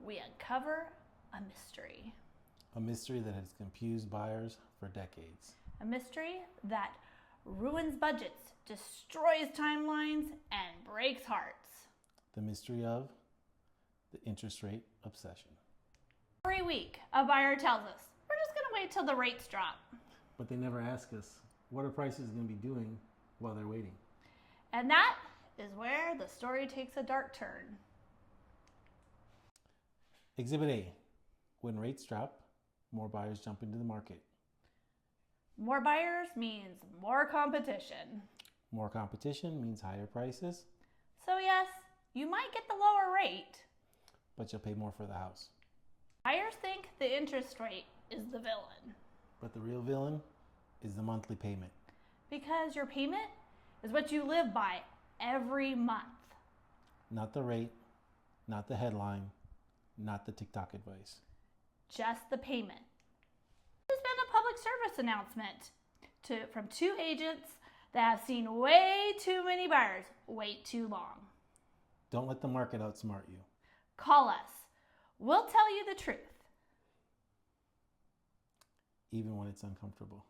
we uncover a mystery. A mystery that has confused buyers for decades. A mystery that ruins budgets, destroys timelines, and breaks hearts. The mystery of the interest rate obsession. Every week, a buyer tells us, we're just going to wait till the rates drop. But they never ask us, what are prices going to be doing while they're waiting? And that is where the story takes a dark turn. Exhibit A. When rates drop, more buyers jump into the market. More buyers means more competition. More competition means higher prices, So yes, you might get the lower rate. but you'll pay more for the house. Buyers think the interest rate is the villain But the real villain is the monthly payment. because your payment is what you live by every month. Not the rate, not the headline, not the TikTok advice. Just the payment. There's been a public service announcement from two agents that have seen way too many buyers wait too long. Don't let the market outsmart you. Call us. We'll tell you the truth. Even when it's uncomfortable.